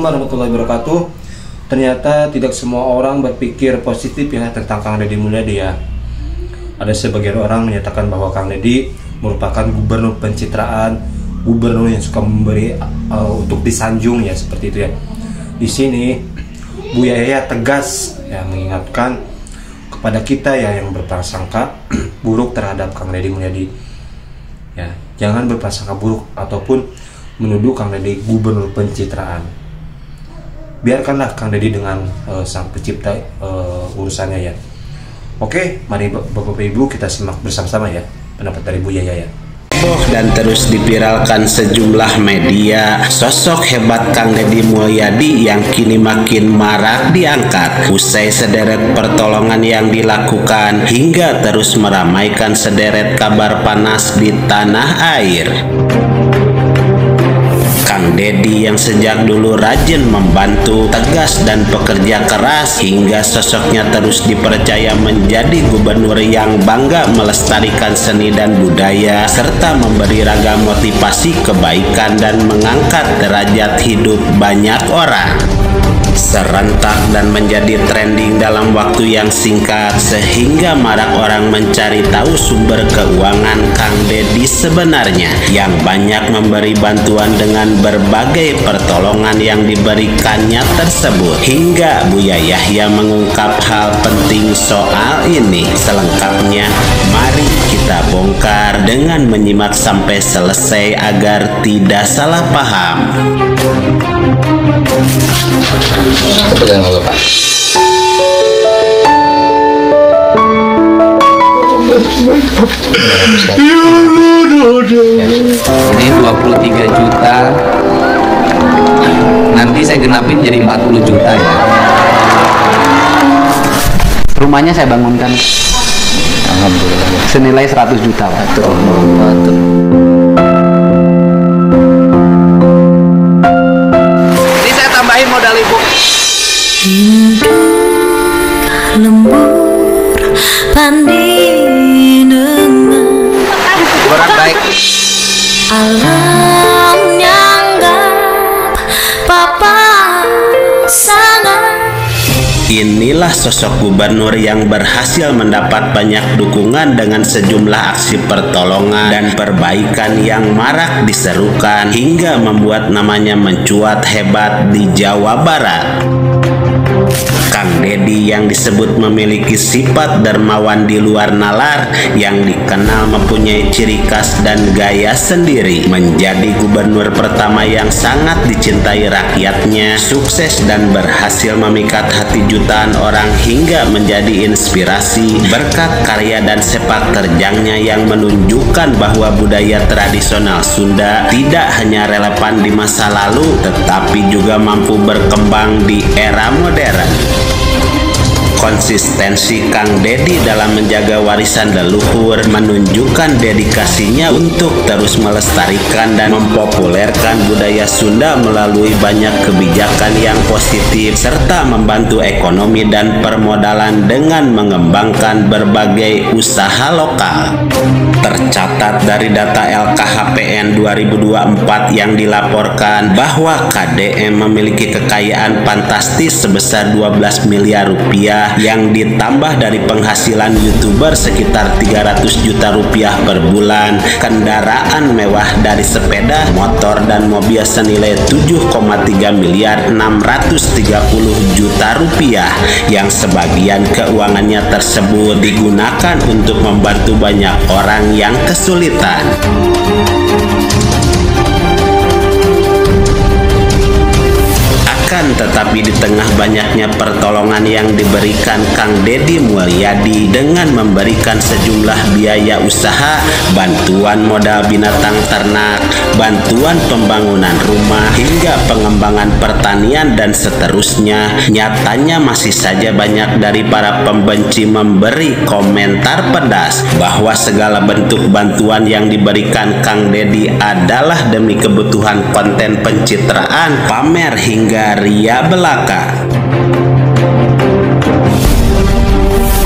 Assalamualaikum warahmatullahi wabarakatuh. Ternyata tidak semua orang berpikir positif ya tentang Kang Deddy Mulyadi ya. Ada sebagian orang menyatakan bahwa Kang Deddy merupakan gubernur pencitraan, gubernur yang suka memberi untuk disanjung ya, seperti itu ya. Di sini Bu Yaya tegas ya mengingatkan kepada kita ya yang berprasangka buruk terhadap Kang Deddy Mulyadi. Ya, jangan berprasangka buruk ataupun menuduh Kang Deddy gubernur pencitraan. Biarkanlah Kang Deddy dengan sang pencipta urusannya ya. Oke, mari Bapak Ibu kita simak bersama-sama ya pendapat dari Bu Yaya ya. Dan terus dipiralkan sejumlah media, sosok hebat Kang Deddy Mulyadi yang kini makin marak diangkat usai sederet pertolongan yang dilakukan hingga terus meramaikan sederet kabar panas di tanah air. Kang Deddy yang sejak dulu rajin membantu, tegas dan pekerja keras hingga sosoknya terus dipercaya menjadi gubernur yang bangga melestarikan seni dan budaya serta memberi ragam motivasi kebaikan dan mengangkat derajat hidup banyak orang. Serentak dan menjadi trending dalam waktu yang singkat sehingga marak orang mencari tahu sumber keuangan Kang Deddy sebenarnya yang banyak memberi bantuan dengan berbagai pertolongan yang diberikannya tersebut. Hingga Buya Yahya mengungkap hal penting soal ini. Selengkapnya mari kita bongkar dengan menyimak sampai selesai agar tidak salah paham. Jangan lupa. Ini 23 juta. Nanti saya genapin jadi 40 juta ya. Rumahnya saya bangunkan. Alhamdulillah. Senilai 100 juta, Pak. Ini saya tambahin modal ibu. Lembur pandinengan Orang baik. alam nyanggap papa sangat. Inilah sosok gubernur yang berhasil mendapat banyak dukungan dengan sejumlah aksi pertolongan dan perbaikan yang marak diserukan hingga membuat namanya mencuat hebat di Jawa Barat. Kang Deddy yang disebut memiliki sifat dermawan di luar nalar yang dikenal mempunyai ciri khas dan gaya sendiri, menjadi gubernur pertama yang sangat dicintai rakyatnya, sukses dan berhasil memikat hati jutaan orang hingga menjadi inspirasi berkat karya dan sepak terjangnya yang menunjukkan bahwa budaya tradisional Sunda tidak hanya relevan di masa lalu tetapi juga mampu berkembang di era modern. Konsistensi Kang Deddy dalam menjaga warisan leluhur menunjukkan dedikasinya untuk terus melestarikan dan mempopulerkan budaya Sunda melalui banyak kebijakan yang positif serta membantu ekonomi dan permodalan dengan mengembangkan berbagai usaha lokal. Tercatat dari data LKHPN 2024 yang dilaporkan bahwa KDM memiliki kekayaan fantastis sebesar 12 miliar rupiah yang ditambah dari penghasilan YouTuber sekitar 300 juta rupiah per bulan, kendaraan mewah dari sepeda, motor dan mobil senilai 7,3 miliar 630 juta rupiah yang sebagian keuangannya tersebut digunakan untuk membantu banyak orang yang kesulitan. Tetapi di tengah banyaknya pertolongan yang diberikan Kang Deddy Mulyadi dengan memberikan sejumlah biaya usaha, bantuan modal binatang ternak, bantuan pembangunan rumah, hingga pengembangan pertanian dan seterusnya, nyatanya masih saja banyak dari para pembenci memberi komentar pedas bahwa segala bentuk bantuan yang diberikan Kang Deddy adalah demi kebutuhan konten pencitraan, pamer hingga ria belaka.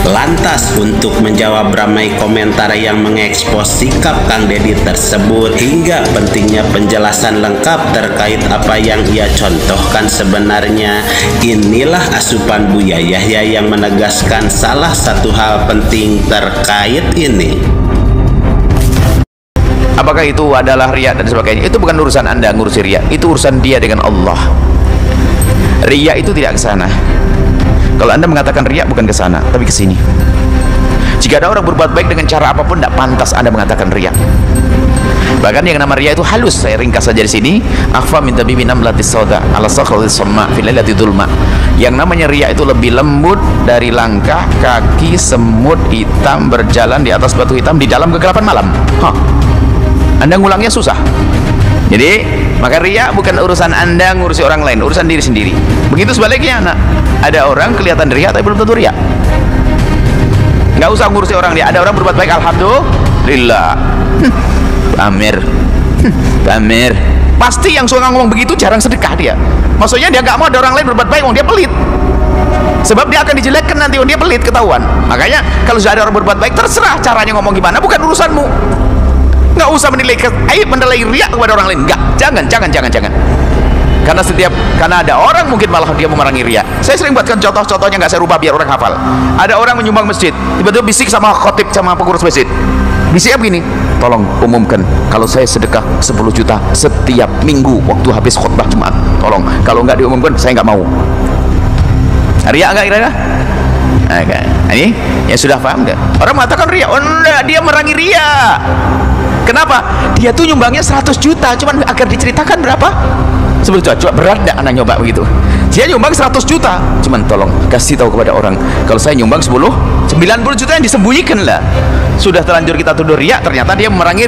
Lantas untuk menjawab ramai komentar yang mengekspos sikap Kang Deddy tersebut hingga pentingnya penjelasan lengkap terkait apa yang ia contohkan sebenarnya, inilah asupan Buya Yahya yang menegaskan salah satu hal penting terkait ini. Apakah itu adalah riya dan sebagainya? Itu bukan urusan Anda ngurusi riya, itu urusan dia dengan Allah. Riya itu tidak ke sana. Kalau Anda mengatakan riya bukan ke sana, tapi ke sini. Jika ada orang berbuat baik dengan cara apapun, tidak pantas Anda mengatakan riya. Bahkan yang nama riya itu halus, saya ringkas saja di sini. Akhfa min tabibi namlatis sauda ala sakhalis samma fil lailati dzulma. Yang namanya riya itu lebih lembut dari langkah kaki semut hitam berjalan di atas batu hitam di dalam kegelapan malam. Anda ngulangnya susah. Jadi maka riya bukan urusan Anda ngurusi orang lain, urusan diri sendiri. Begitu sebaliknya, anak. Ada orang kelihatan riya tapi belum tentu riya. Nggak usah ngurusi orang dia. Ada orang berbuat baik, alhamdulillah. Pamer. Pamer. Pasti yang suka ngomong begitu jarang sedekah dia. Maksudnya dia nggak mau ada orang lain berbuat baik, dia pelit. Sebab dia akan dijelekkan nanti, dia pelit, ketahuan. Makanya kalau sudah ada orang berbuat baik, terserah caranya ngomong gimana, bukan urusanmu. Nggak usah menilai riya kepada orang lain. Nggak, jangan. Karena ada orang mungkin malah dia memerangi riya. Saya sering buatkan contoh-contohnya, nggak saya rubah biar orang hafal. Ada orang menyumbang masjid, tiba-tiba bisik sama khotib, sama pengurus masjid. Bisiknya begini, tolong umumkan kalau saya sedekah 10 juta setiap minggu waktu habis khutbah Jumat. Tolong, kalau nggak diumumkan saya nggak mau. Riya nggak kira-kira? Ini ya sudah paham nggak? Orang mengatakan riya, oh enggak, dia merangi riya. Kenapa? Dia tuh nyumbangnya 100 juta, cuman agar diceritakan berapa? Sebetulnya coba berat enggak anak nyoba begitu. Dia nyumbang 100 juta, cuman tolong kasih tahu kepada orang kalau saya nyumbang 90 juta yang disembunyikan lah. Sudah terlanjur kita tuduh riya, ternyata dia memerangi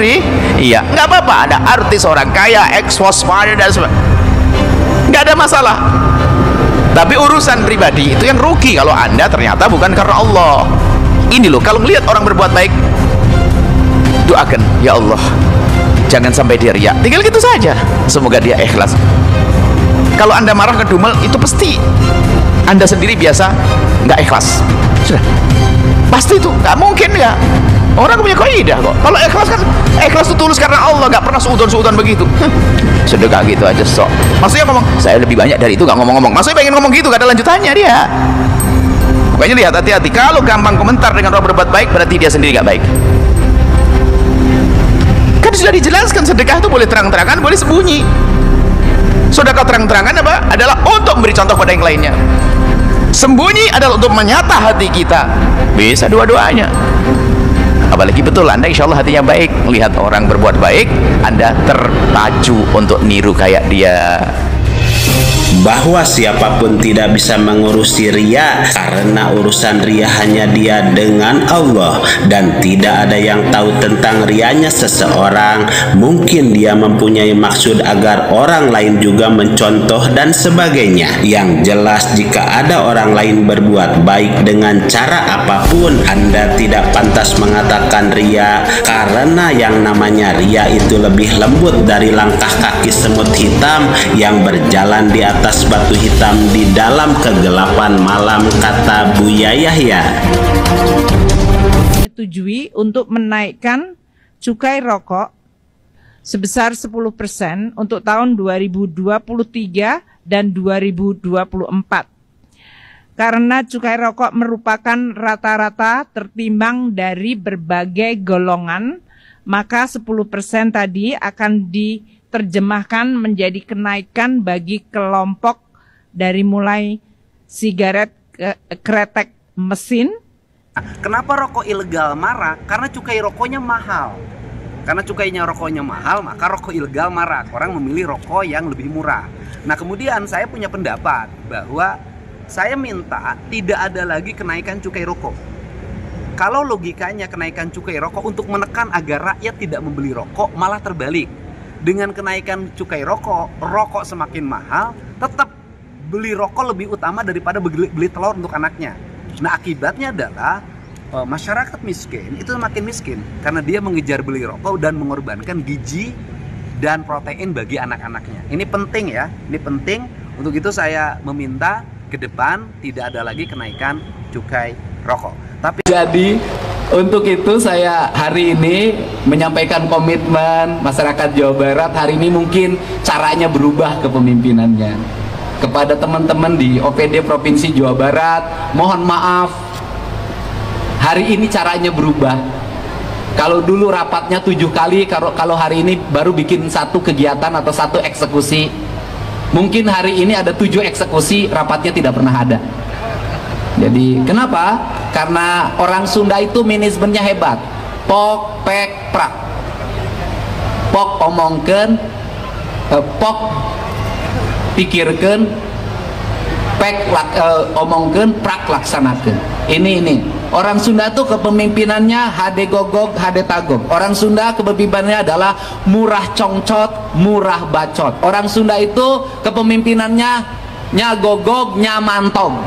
riya. Enggak apa-apa, ada artis orang kaya, expose dan sebagainya. Enggak ada masalah. Tapi urusan pribadi itu yang rugi kalau Anda ternyata bukan karena Allah. Ini loh, kalau melihat orang berbuat baik, doakan, ya Allah jangan sampai dia riya. Tinggal gitu saja, semoga dia ikhlas. Kalau Anda marah ke Dumel, itu pasti Anda sendiri biasa nggak ikhlas. Sudah pasti itu, nggak mungkin ya. Orang punya kaidah kok. Kalau ikhlas kan, ikhlas itu tulus karena Allah, nggak pernah seudon-seudon begitu. Sedekah gitu aja sok. Maksudnya ngomong saya lebih banyak dari itu, nggak ngomong-ngomong. Maksudnya pengen ngomong gitu, nggak ada lanjutannya dia. Pokoknya lihat, hati-hati. Kalau gampang komentar dengan orang berbuat baik, berarti dia sendiri nggak baik. Kan sudah dijelaskan, sedekah itu boleh terang-terangan, boleh sembunyi. Sedekah terang-terangan apa? Adalah untuk memberi contoh pada yang lainnya. Sembunyi adalah untuk menyata hati kita. Bisa dua-duanya. Apalagi betul Anda insya Allah hatinya baik, melihat orang berbuat baik, Anda terpacu untuk niru kayak dia. Bahwa siapapun tidak bisa mengurusi riya karena urusan riya hanya dia dengan Allah, dan tidak ada yang tahu tentang riyanya seseorang. Mungkin dia mempunyai maksud agar orang lain juga mencontoh dan sebagainya. Yang jelas jika ada orang lain berbuat baik dengan cara apapun, Anda tidak pantas mengatakan riya, karena yang namanya riya itu lebih lembut dari langkah kaki semut hitam yang berjalan di atas batu hitam di dalam kegelapan malam, kata Buya Yahya. Menyetujui untuk menaikkan cukai rokok sebesar 10% untuk tahun 2023 dan 2024. Karena cukai rokok merupakan rata-rata tertimbang dari berbagai golongan, maka 10% tadi akan diterjemahkan menjadi kenaikan bagi kelompok dari mulai sigaret, kretek mesin. Kenapa rokok ilegal marah? Karena cukai rokoknya mahal. Karena cukainya rokoknya mahal, maka rokok ilegal marah. Orang memilih rokok yang lebih murah. Nah, kemudian saya punya pendapat bahwa saya minta tidak ada lagi kenaikan cukai rokok. Kalau logikanya kenaikan cukai rokok untuk menekan agar rakyat tidak membeli rokok, malah terbalik. Dengan kenaikan cukai rokok, rokok semakin mahal, tetap beli rokok lebih utama daripada beli telur untuk anaknya. Nah, akibatnya adalah masyarakat miskin itu makin miskin karena dia mengejar beli rokok dan mengorbankan gizi dan protein bagi anak-anaknya. Ini penting ya, ini penting. Untuk itu saya meminta ke depan tidak ada lagi kenaikan cukai rokok. Tapi Jadi untuk itu saya hari ini menyampaikan komitmen masyarakat Jawa Barat. Hari ini mungkin caranya berubah kepemimpinannya. Kepada teman-teman di OPD Provinsi Jawa Barat, mohon maaf, hari ini caranya berubah. Kalau dulu rapatnya 7 kali, kalau hari ini baru bikin 1 kegiatan atau 1 eksekusi. Mungkin hari ini ada 7 eksekusi, rapatnya tidak pernah ada. Jadi kenapa? Karena orang Sunda itu manajemennya hebat. Pok, pek, prak. Pok omongken, pok pikirkan, pek omongken, prak laksanakan. Ini orang Sunda tuh kepemimpinannya hade gogog, hade tagog. Orang Sunda kepemimpinannya adalah murah congcot, murah bacot. Orang Sunda itu kepemimpinannya nya gogog, nya mantong.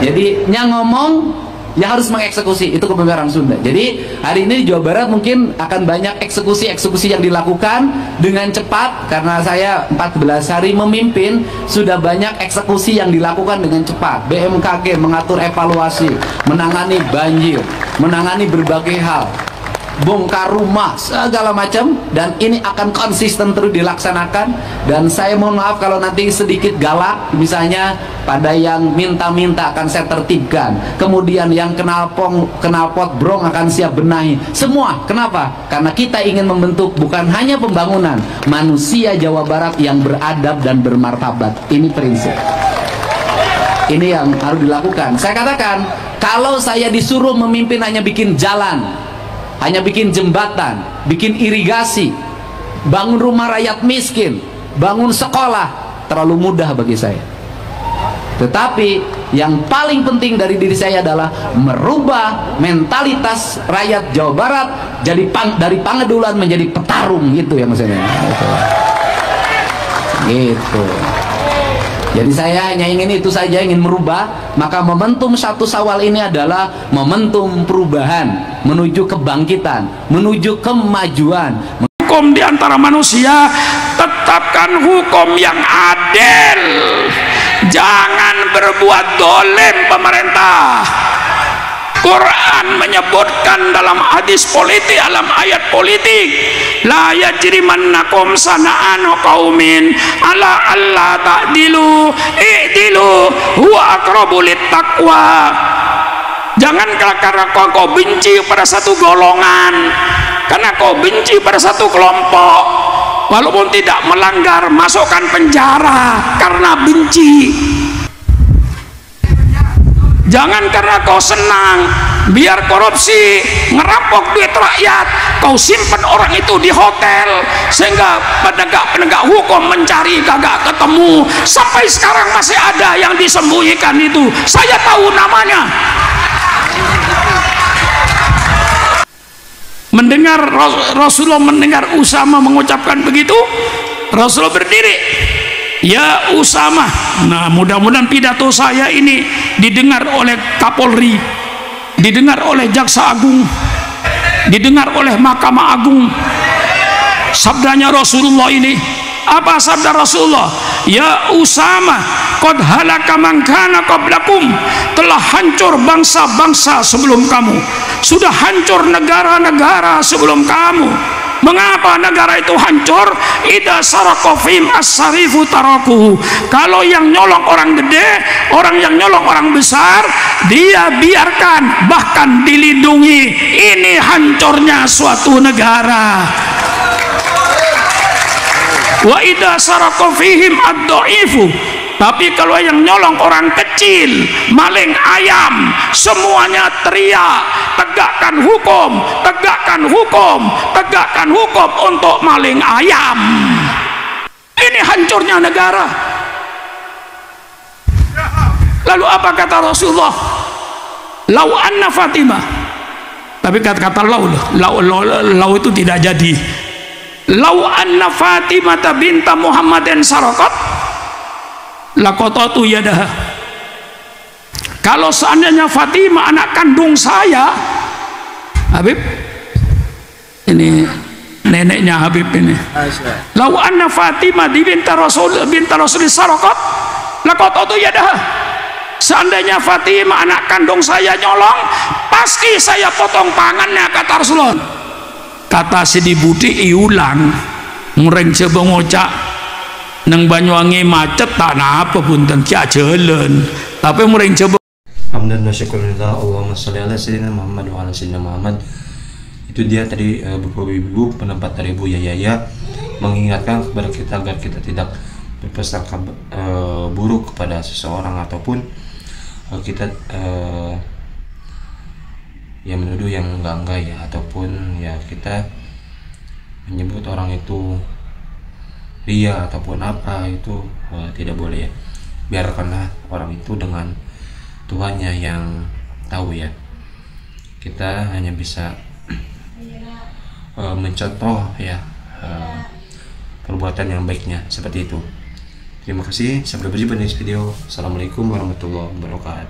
Jadi nya ngomong ya harus mengeksekusi, itu kepemimpinan orang Sunda. Jadi hari ini di Jawa Barat mungkin akan banyak eksekusi-eksekusi yang dilakukan dengan cepat. Karena saya 14 hari memimpin, sudah banyak eksekusi yang dilakukan dengan cepat. BMKG mengatur evaluasi, menangani banjir, menangani berbagai hal, bongkar rumah, segala macam, dan ini akan konsisten terus dilaksanakan. Dan saya mohon maaf kalau nanti sedikit galak, misalnya pada yang minta-minta akan saya tertibkan, kemudian yang knalpot brong akan siap benahi semua. Kenapa? Karena kita ingin membentuk bukan hanya pembangunan manusia Jawa Barat yang beradab dan bermartabat. Ini prinsip, ini yang harus dilakukan. Saya katakan, kalau saya disuruh memimpin hanya bikin jalan, hanya bikin jembatan, bikin irigasi, bangun rumah rakyat miskin, bangun sekolah, terlalu mudah bagi saya. Tetapi yang paling penting dari diri saya adalah merubah mentalitas rakyat Jawa Barat jadi dari pangedulan menjadi petarung, gitu ya maksudnya. Gitu. Jadi saya hanya ingin itu saja, ingin merubah. Maka momentum 1 Syawal ini adalah momentum perubahan, menuju kebangkitan, menuju kemajuan. Hukum di antara manusia, tetapkan hukum yang adil. Jangan berbuat dolim pemerintah. Quran menyebutkan dalam hadis politik, dalam ayat politik, la yajrimannakum sana'anu qaumin ala alla ta'dilu i'dilu huwa aqrabu littaqwa. Jangan karena kau benci pada satu golongan, karena kau benci pada satu kelompok, walaupun tidak melanggar, masukkan penjara karena benci. Jangan karena kau senang biar korupsi, ngerampok duit rakyat, kau simpan orang itu di hotel sehingga penegak hukum mencari kagak ketemu. Sampai sekarang masih ada yang disembunyikan itu, saya tahu namanya. Mendengar Rasulullah, mendengar Usama mengucapkan begitu, Rasulullah berdiri, ya Usama. Nah, mudah-mudahan pidato saya ini didengar oleh Kapolri, didengar oleh Jaksa Agung, didengar oleh Mahkamah Agung. Sabdanya Rasulullah ini, apa sabda Rasulullah? Ya Usama, qad halaka man kana qablakum, telah hancur bangsa-bangsa sebelum kamu, sudah hancur negara-negara sebelum kamu. Mengapa negara itu hancur? Idza sarakofim as-sarifu tarakuhu. Kalau yang nyolong orang gede, orang yang nyolong orang besar, dia biarkan, bahkan dilindungi. Ini hancurnya suatu negara. Wa idza sarakofihim ad-dhaifu. Tapi kalau yang nyolong orang kecil, maling ayam, semuanya teriak, tegakkan hukum, tegakkan hukum, tegakkan hukum untuk maling ayam. Ini hancurnya negara. Lalu apa kata Rasulullah? Lau anna Fatimah. Tapi kata-kata lau itu tidak jadi. Lau anna Fatimah binta Muhammadin sarakat lakotatu yadaha. Kalau seandainya Fatimah anak kandung saya, Habib, ini neneknya Habib ini, lau anna Fatimah binta Rasul sarakat lakotatu yadaha, seandainya Fatimah anak kandung saya nyolong, pasti saya potong tangannya, kata Rasulullah. Kata Sidi Budi iulang mureng coba ngocak nang Banyuwangi macet tanah apa punten kia jalan, tapi mureng coba. Hamdan wa syukurillah, Allahumma sholli ala sayyidina Muhammad wa ala sayyidina Muhammad. Itu dia tadi Bapak-ibu pendapat dari Bu Yaya mengingatkan kepada kita agar kita tidak berprasangka buruk kepada seseorang ataupun kita ya menuduh yang enggak ya, ataupun ya kita menyebut orang itu ria ataupun apa, itu tidak boleh ya. Biarkanlah orang itu dengan Tuhannya yang tahu ya. Kita hanya bisa mencontoh ya perbuatan yang baiknya seperti itu. Terima kasih, sampai berjumpa di video. Assalamualaikum warahmatullahi wabarakatuh.